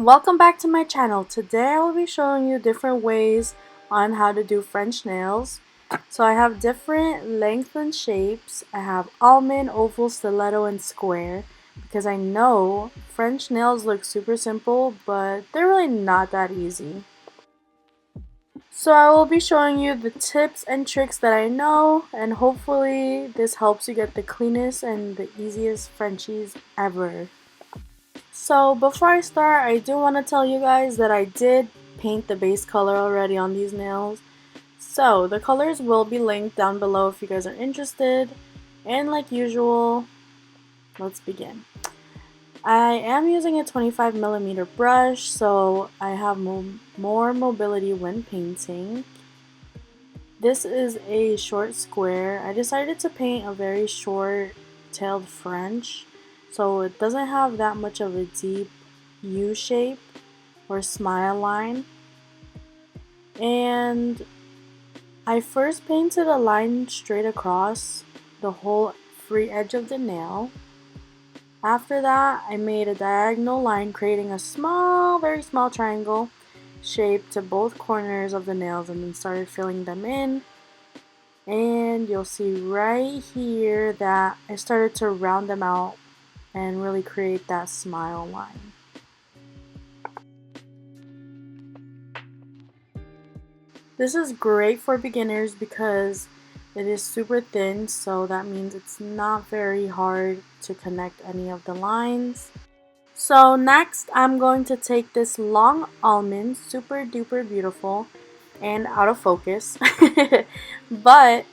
Welcome back to my channel. Today I will be showing you different ways on how to do French nails. So I have different lengths and shapes. I have almond, oval, stiletto, and square because I know French nails look super simple, but they're really not that easy. So I will be showing you the tips and tricks that I know, and hopefully this helps you get the cleanest and the easiest Frenchies ever. So before I start, I do want to tell you guys that I did paint the base color already on these nails. So the colors will be linked down below if you guys are interested. And like usual, let's begin. I am using a 25mm brush, so I have more mobility when painting. This is a short square. I decided to paint a very short-tailed French, so it doesn't have that much of a deep U shape or smile line. And I first painted a line straight across the whole free edge of the nail. After that, I made a diagonal line creating a small, very small triangle shape to both corners of the nails and then started filling them in. And you'll see right here that I started to round them out and really create that smile line. This is great for beginners because it is super thin, so that means it's not very hard to connect any of the lines. So next I'm going to take this long almond, super duper beautiful and out of focus, but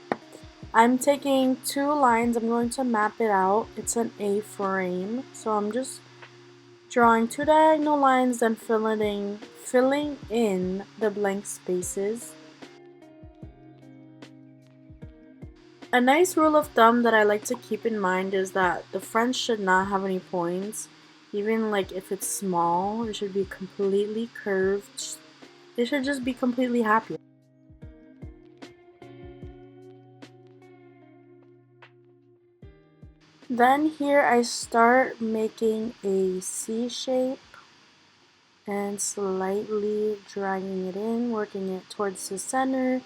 I'm taking two lines. I'm going to map it out. It's an A-frame, so I'm just drawing two diagonal lines, then filling in the blank spaces. A nice rule of thumb that I like to keep in mind is that the French should not have any points. Even like if it's small, it should be completely curved. It should just be completely happy. Then here I start making a C shape and slightly dragging it in, working it towards the center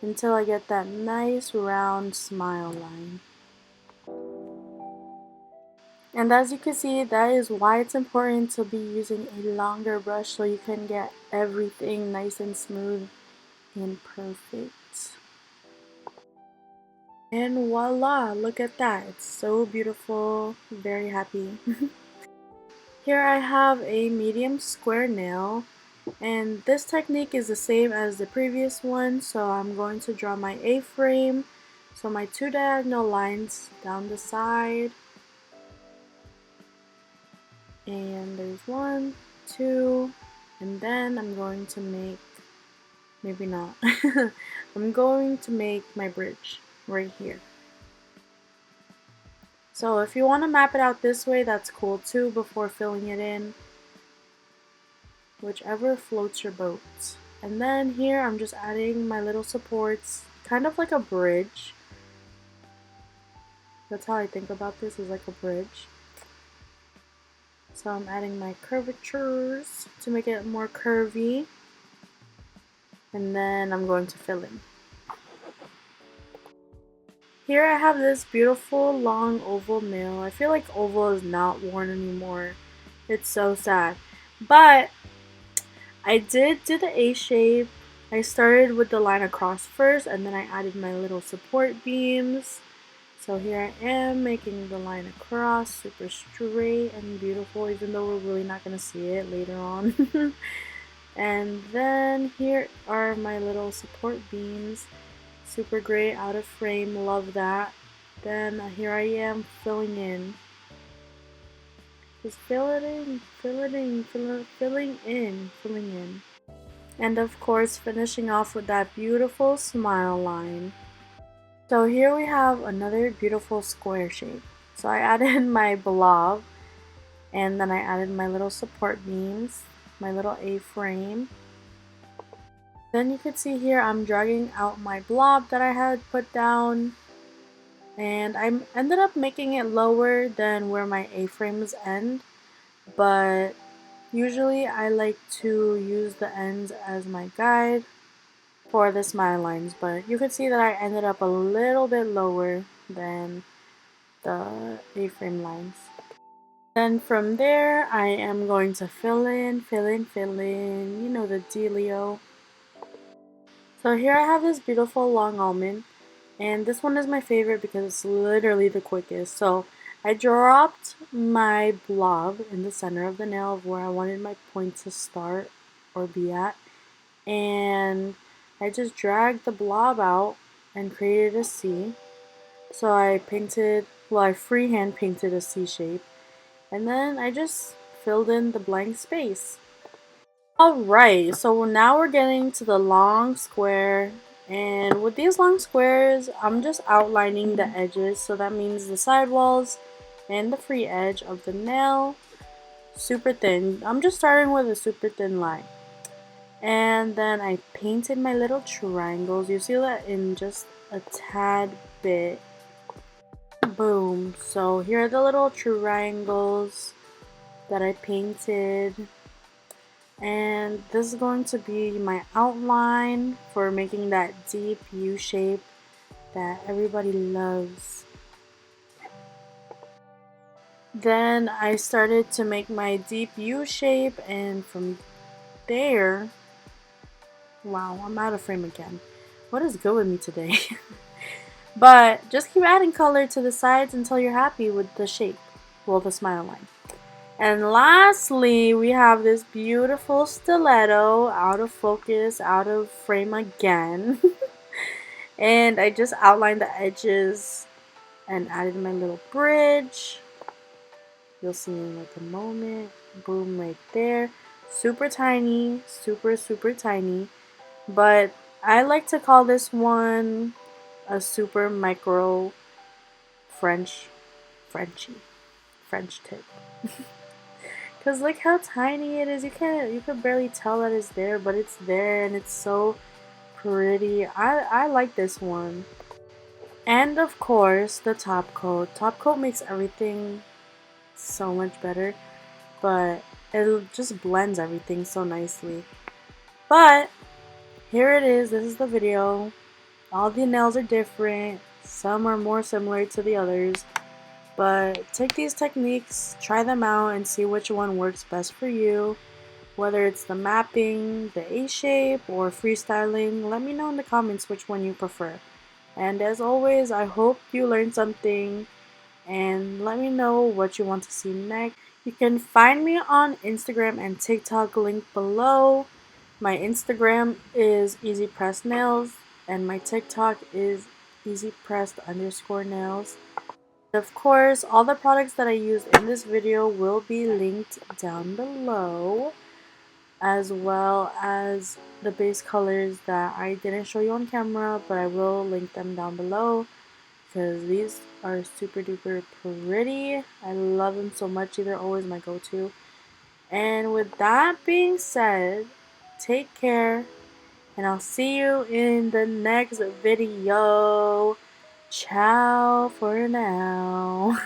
until I get that nice round smile line. And as you can see, that is why it's important to be using a longer brush so you can get everything nice and smooth and perfect. And voila, look at that. It's so beautiful, very happy. Here I have a medium square nail, and this technique is the same as the previous one, so I'm going to draw my A-frame, so my two diagonal lines down the side, and there's one, two, and then I'm going to make, maybe not, I'm going to make my bridge right here. So if you want to map it out this way, that's cool too before filling it in. Whichever floats your boat. And then here I'm just adding my little supports, kind of like a bridge. That's how I think about this, is like a bridge. So I'm adding my curvatures to make it more curvy. And then I'm going to fill in. Here I have this beautiful long oval nail. I feel like oval is not worn anymore. It's so sad. But I did do the A shape. I started with the line across first and then I added my little support beams. So here I am making the line across, super straight and beautiful, even though we're really not going to see it later on. And then here are my little support beams. Super great, out of frame, love that. Then here I am filling in. Just filling in. And of course finishing off with that beautiful smile line. So here we have another beautiful square shape. So I added my blob and then I added my little support beams, my little A-frame. Then you can see here I'm dragging out my blob that I had put down, and I ended up making it lower than where my A-frames end, but Usually I like to use the ends as my guide for the smile lines, but you could see that I ended up a little bit lower than the A-frame lines. Then from there, I am going to fill in, you know the dealio. So here I have this beautiful long almond, and this one is my favorite because it's literally the quickest. So I dropped my blob in the center of the nail of where I wanted my point to start or be at, and I just dragged the blob out and created a C. So I painted, well, I freehand painted a C shape, and then I just filled in the blank space. Alright, so now we're getting to the long square, and with these long squares, I'm just outlining the edges, so that means the sidewalls and the free edge of the nail, super thin. I'm just starting with a super thin line. And then I painted my little triangles. You see that in just a tad bit. Boom. So here are the little triangles that I painted. And this is going to be my outline for making that deep U shape that everybody loves. Then I started to make my deep U shape, and from there, wow, I'm out of frame again. What is good with me today? But just keep adding color to the sides until you're happy with the shape, well, the smile line. And lastly, we have this beautiful stiletto, out of focus, out of frame again. And I just outlined the edges and added my little bridge. You'll see in like a moment. Boom, right there. Super tiny, super tiny. But I like to call this one a super micro Frenchie, French tip. Cause look how tiny it is. You can barely tell that it's there, but it's there and it's so pretty. I like this one. And of course, the top coat. Top coat makes everything so much better, but it just blends everything so nicely. But here it is. This is the video. All the nails are different. Some are more similar to the others. But take these techniques, try them out, and see which one works best for you. Whether it's the mapping, the A shape, or freestyling, let me know in the comments which one you prefer. And as always, I hope you learned something, and let me know what you want to see next. You can find me on Instagram and TikTok, linked below. My Instagram is easypressnails, and my TikTok is easypressed_nails. Of course, all the products that I used in this video will be linked down below, as well as the base colors that I didn't show you on camera, but I will link them down below because these are super duper pretty. I love them so much. These are always my go-to. And with that being said, take care, and I'll see you in the next video. Ciao for now.